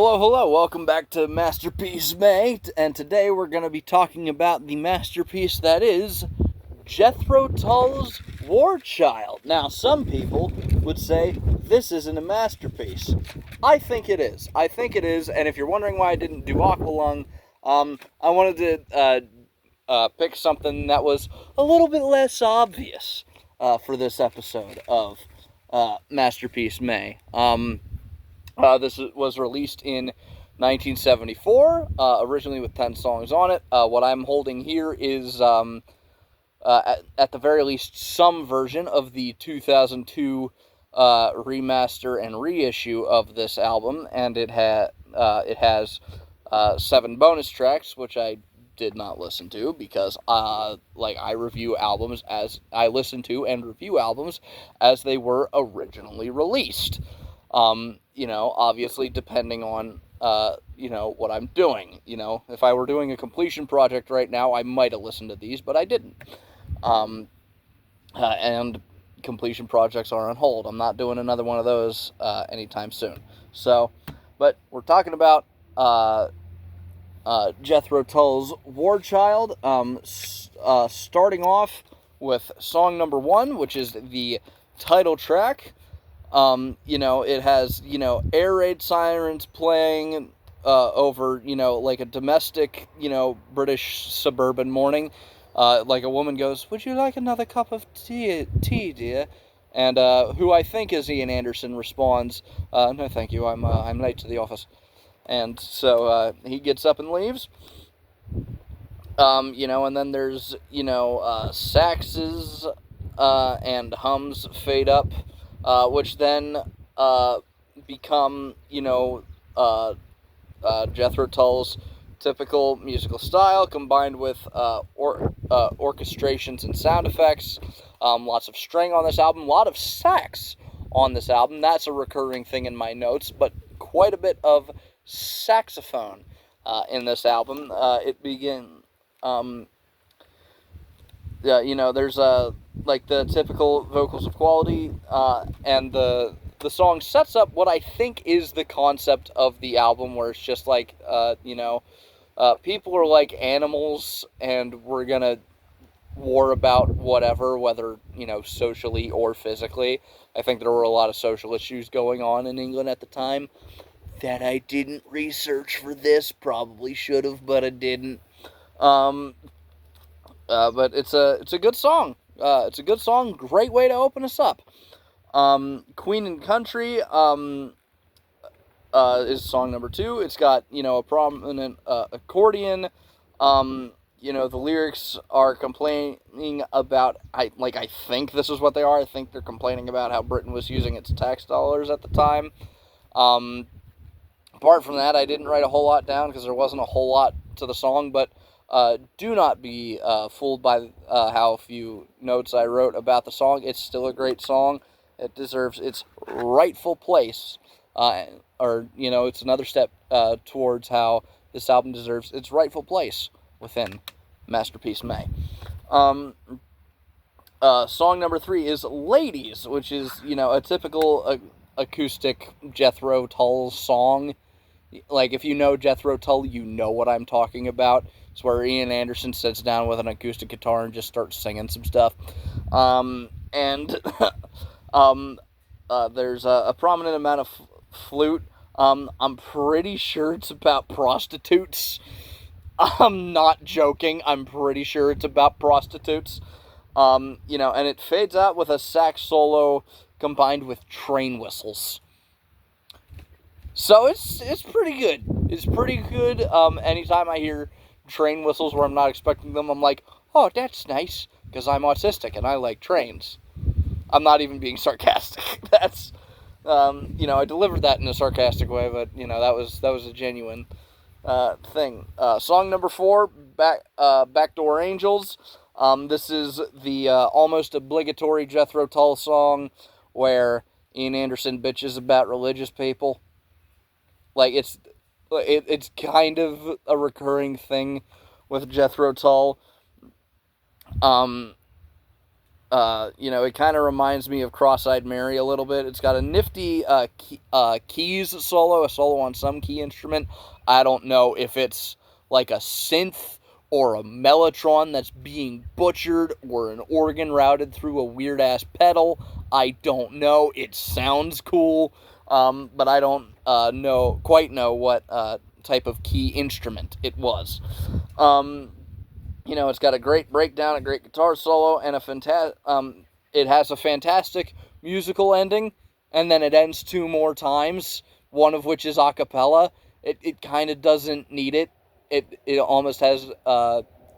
Hello, welcome back to Masterpiece May, and today we're going to be talking about the masterpiece that is Jethro Tull's War Child. Now, some people would say this isn't a masterpiece. I think it is. And if you're wondering why I didn't do Aqualung, I wanted to pick something that was a little bit less obvious for this episode of Masterpiece May. This was released in 1974, originally with 10 songs on it. What I'm holding here is, at the very least, some version of the 2002 remaster and reissue of this album, and it has 7 bonus tracks, which I did not listen to because, I review albums as I listen to and review albums as they were originally released. Obviously depending on, what I'm doing. If I were doing a completion project right now, I might have listened to these, but I didn't. And completion projects are on hold. I'm not doing another one of those anytime soon. So, but we're talking about Jethro Tull's War Child, starting off with song number 1, which is the title track. It has, air raid sirens playing over, like a domestic, British suburban morning. Like a woman goes, "Would you like another cup of tea, dear?" And who I think is Ian Anderson responds, "No, thank you. I'm late to the office." And so he gets up and leaves. And then there's, saxes and hums fade up. Which then become, Jethro Tull's typical musical style, combined with orchestrations and sound effects. Lots of string on this album, a lot of sax on this album. That's a recurring thing in my notes, but quite a bit of saxophone in this album. There's the typical vocals of quality, and the song sets up what I think is the concept of the album, where it's just people are like animals, and we're gonna war about whatever, whether, socially or physically. I think there were a lot of social issues going on in England at the time that I didn't research for this, probably should have, but I didn't. But it's a good song. It's a good song. Great way to open us up. Queen and Country is song number 2. It's got, a prominent accordion. The lyrics are complaining about, I think this is what they are. I think they're complaining about how Britain was using its tax dollars at the time. Apart from that, I didn't write a whole lot down because there wasn't a whole lot to the song, but do not be fooled by how few notes I wrote about the song. It's still a great song. It deserves its rightful place. It's another step towards how this album deserves its rightful place within Masterpiece May. Song number 3 is Ladies, which is, a typical acoustic Jethro Tull song. Like, if you know Jethro Tull, you know what I'm talking about. It's where Ian Anderson sits down with an acoustic guitar and just starts singing some stuff. There's a prominent amount of flute. I'm pretty sure it's about prostitutes. I'm not joking. I'm pretty sure it's about prostitutes. And it fades out with a sax solo combined with train whistles. So it's pretty good. It's pretty good. Anytime I hear train whistles where I'm not expecting them, I'm like, oh, that's nice, because I'm autistic and I like trains. I'm not even being sarcastic. That's, I delivered that in a sarcastic way, but, that was a genuine thing. Song number 4, Backdoor Angels. This is the almost obligatory Jethro Tull song where Ian Anderson bitches about religious people. Like, it's kind of a recurring thing with Jethro Tull. it kind of reminds me of Cross-Eyed Mary a little bit. It's got a nifty keys solo, a solo on some key instrument. I don't know if it's like a synth or a mellotron that's being butchered or an organ routed through a weird-ass pedal. I don't know. It sounds cool, but I don't quite know what type of key instrument it was. It's got a great breakdown, a great guitar solo, and it has a fantastic musical ending, and then it ends 2 more times, one of which is a cappella. It kind of doesn't need it. It almost has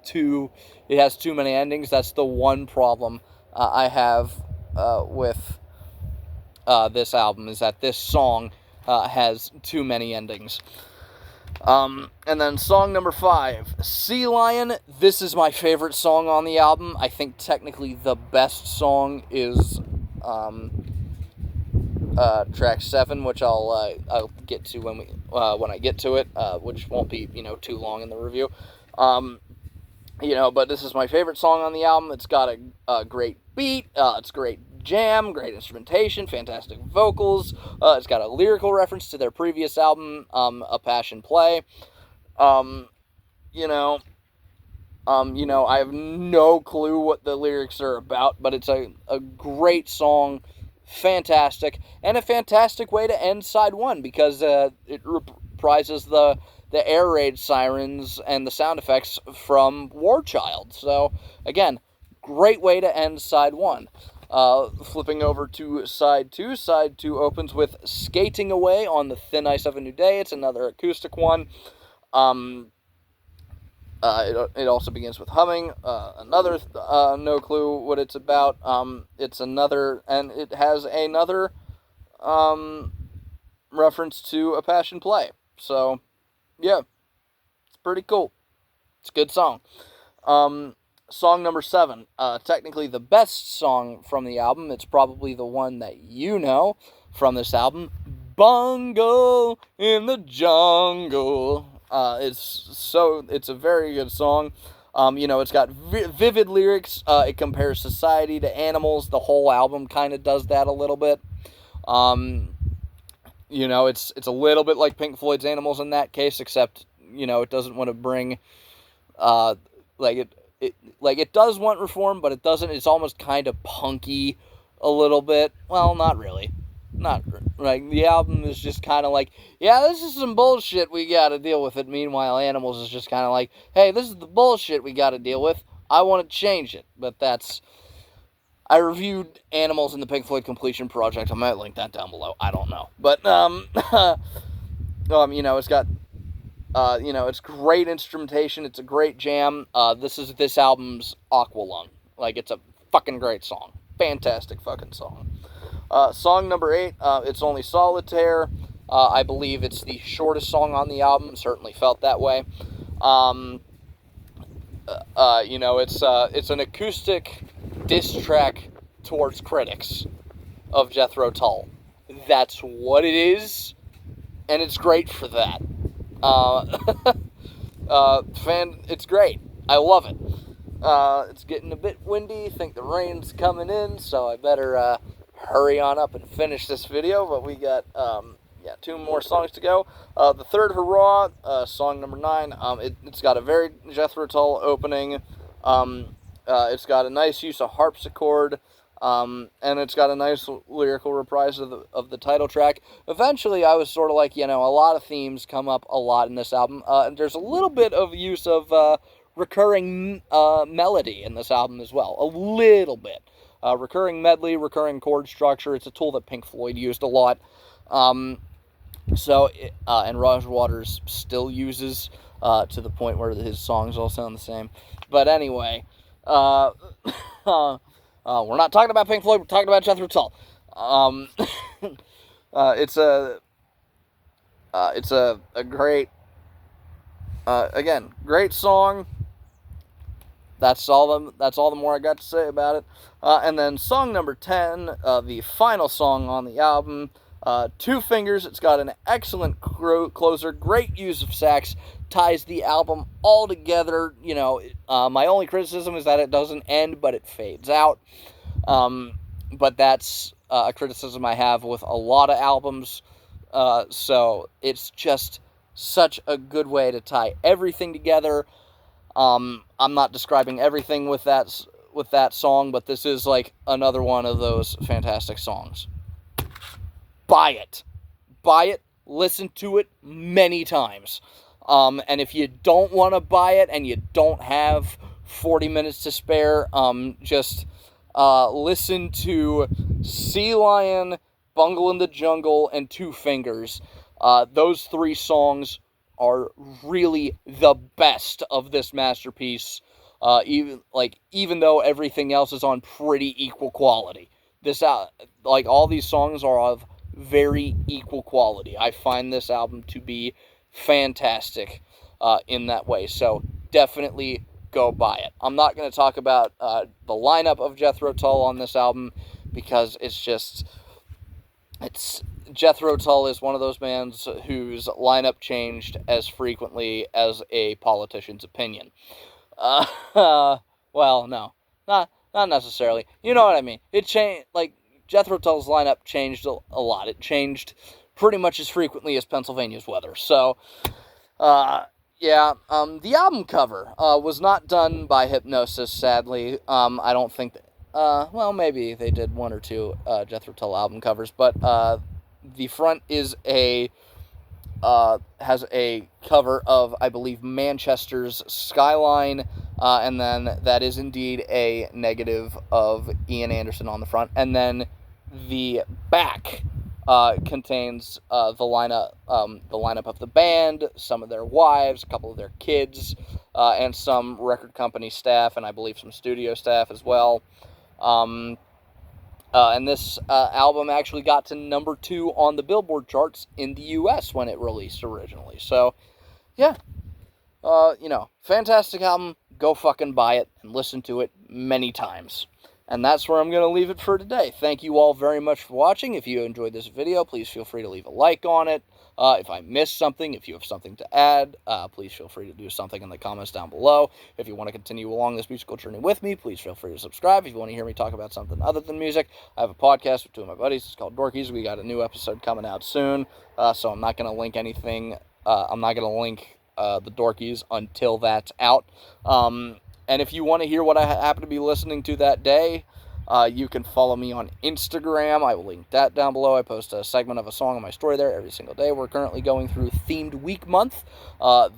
too many endings. That's the one problem I have with this album, is that this song has too many endings. And then song number 5, Sea Lion. This is my favorite song on the album. I think technically the best song is track 7, which I'll get to when I get to it, which won't be too long in the review. But this is my favorite song on the album. It's got a great beat. It's great jam, great instrumentation, fantastic vocals. It's got a lyrical reference to their previous album, A Passion Play. I have no clue what the lyrics are about, but it's a great song, fantastic, and a fantastic way to end side 1, because it reprises the air raid sirens and the sound effects from War Child. So, again, great way to end side 1. Flipping over to side 2. Side 2 opens with Skating Away on the Thin Ice of a New Day. It's another acoustic one. It also begins with humming. Another, no clue what it's about. It's another, and it has another reference to A Passion Play. So, yeah, it's pretty cool. It's a good song. Song number 7, technically the best song from the album. It's probably the one that you know from this album, Bungle in the Jungle. It's a very good song. It's got vivid lyrics. It compares society to animals. The whole album kind of does that a little bit. It's a little bit like Pink Floyd's Animals in that case, except, it doesn't want to bring, it does want reform, but it doesn't. It's almost kind of punky a little bit. Well, not really. Not, the album is just kind of like, yeah, this is some bullshit, we gotta deal with it. Meanwhile, Animals is just kind of like, hey, this is the bullshit we gotta deal with. I want to change it. But I reviewed Animals in the Pink Floyd Completion Project. I might link that down below. I don't know. But, it's got, it's great instrumentation. It's a great jam. This is this album's Aqualung. It's a fucking great song. Fantastic fucking song. Song number 8, It's Only Solitaire. I believe it's the shortest song on the album. Certainly felt that way. It's an acoustic diss track towards critics of Jethro Tull. That's what it is, and it's great for that. It's great. I love it. It's getting a bit windy. Think the rain's coming in, so I better hurry on up and finish this video. But we got 2 more songs to go. The Third Hurrah, song number 9. It's got a very Jethro Tull opening. It's got a nice use of harpsichord. And it's got a nice lyrical reprise of the title track. Eventually, I was sort of like, a lot of themes come up a lot in this album. And there's a little bit of use of recurring melody in this album as well. A little bit. Recurring medley, recurring chord structure. It's a tool that Pink Floyd used a lot. And Roger Waters still uses to the point where his songs all sound the same. But anyway, we're not talking about Pink Floyd, we're talking about Jethro Tull. It's a great, great song. That's all the more I got to say about it. And then song number 10, the final song on the album, Two Fingers. It's got an excellent closer, great use of sax, ties the album all together. My only criticism is that it doesn't end, but it fades out. But that's a criticism I have with a lot of albums. So it's just such a good way to tie everything together. I'm not describing everything with that song, but this is like another one of those fantastic songs. Buy it. Buy it. Listen to it many times. And if you don't want to buy it and you don't have 40 minutes to spare, just listen to Sea Lion, Bungle in the Jungle, and Two Fingers. Those three songs are really the best of this masterpiece. Even though everything else is on pretty equal quality, all these songs are of very equal quality. I find this album to be fantastic in that way. So definitely go buy it. I'm not going to talk about the lineup of Jethro Tull on this album because Jethro Tull is one of those bands whose lineup changed as frequently as a politician's opinion. Well, no, not necessarily. You know what I mean? It changed. Like Jethro Tull's lineup changed a lot. It changed pretty much as frequently as Pennsylvania's weather. So, the album cover was not done by Hypnosis, sadly. I don't think that, maybe they did one or two Jethro Tull album covers, but the front is has a cover of, I believe, Manchester's skyline, and then that is indeed a negative of Ian Anderson on the front, and then the back contains the lineup of the band, some of their wives, a couple of their kids, and some record company staff, and I believe some studio staff as well. And this album actually got to number 2 on the Billboard charts in the U.S. when it released originally. So, yeah, fantastic album. Go fucking buy it and listen to it many times. And that's where I'm going to leave it for today. Thank you all very much for watching. If you enjoyed this video, please feel free to leave a like on it. If I missed something, if you have something to add, please feel free to do something in the comments down below. If you want to continue along this musical journey with me, please feel free to subscribe. If you want to hear me talk about something other than music, I have a podcast with two of my buddies. It's called Dorkies. We got a new episode coming out soon, so I'm not going to link anything. I'm not going to link the Dorkies until that's out. And if you want to hear what I happen to be listening to that day, you can follow me on Instagram. I will link that down below. I post a segment of a song on my story there every single day. We're currently going through Themed Week month.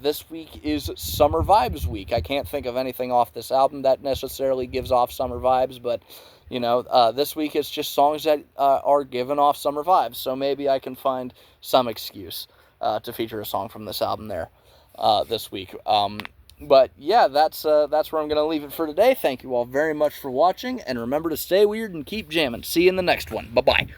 This week is Summer Vibes Week. I can't think of anything off this album that necessarily gives off summer vibes, but, this week it's just songs that are giving off summer vibes. So maybe I can find some excuse to feature a song from this album there this week. But yeah, that's where I'm going to leave it for today. Thank you all very much for watching, and remember to stay weird and keep jamming. See you in the next one. Bye-bye.